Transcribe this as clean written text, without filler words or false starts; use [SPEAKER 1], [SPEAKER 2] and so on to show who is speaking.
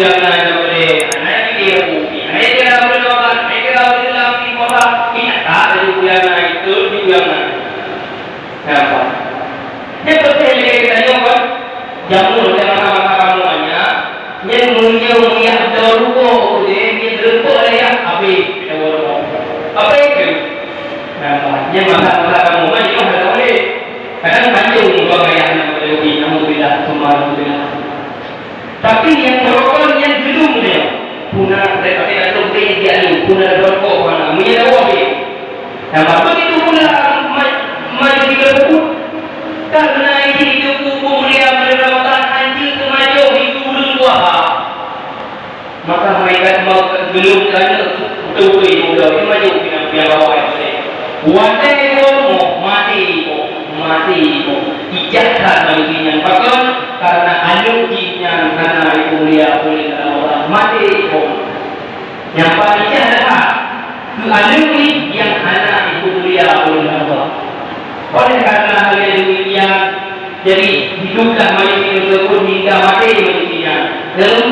[SPEAKER 1] yang lain boleh, anak dia bukti, anak dia boleh doang, anak dia boleh dalam di kota, ini tak ada yang lain itu yang lain. Kenapa? Dia percaya kita ni apa? Jamu dalam masa kamuannya, yang mulia dulu dia berapa ya? Apa kita boleh? Apa itu? Kenapa? Yang masa kamuan itu ada boleh. Kadang panjang untuk gaya anak boleh, namun tidak semua boleh. Tapi yang berokok yang belum dia, punah mereka tidak terus dia ni, punah berokok mana, menyewa dia. Nampak begitu pula maju di buku. Karena ini buku mulia berlambatan anjing kemaju itu belum kuah. Maka mereka mau belum kan betul muda ini maju yang bawa itu. Wadah mau mati ijazah baginya. Bahkan karena anugerahnya karena itu mulia oleh Allah mati yang paling ijazah itu anugerah yang anak itu mulia oleh Allah. Oleh karena hal yang demikian, jadi hiduplah manusia tersebut hingga mati manusia.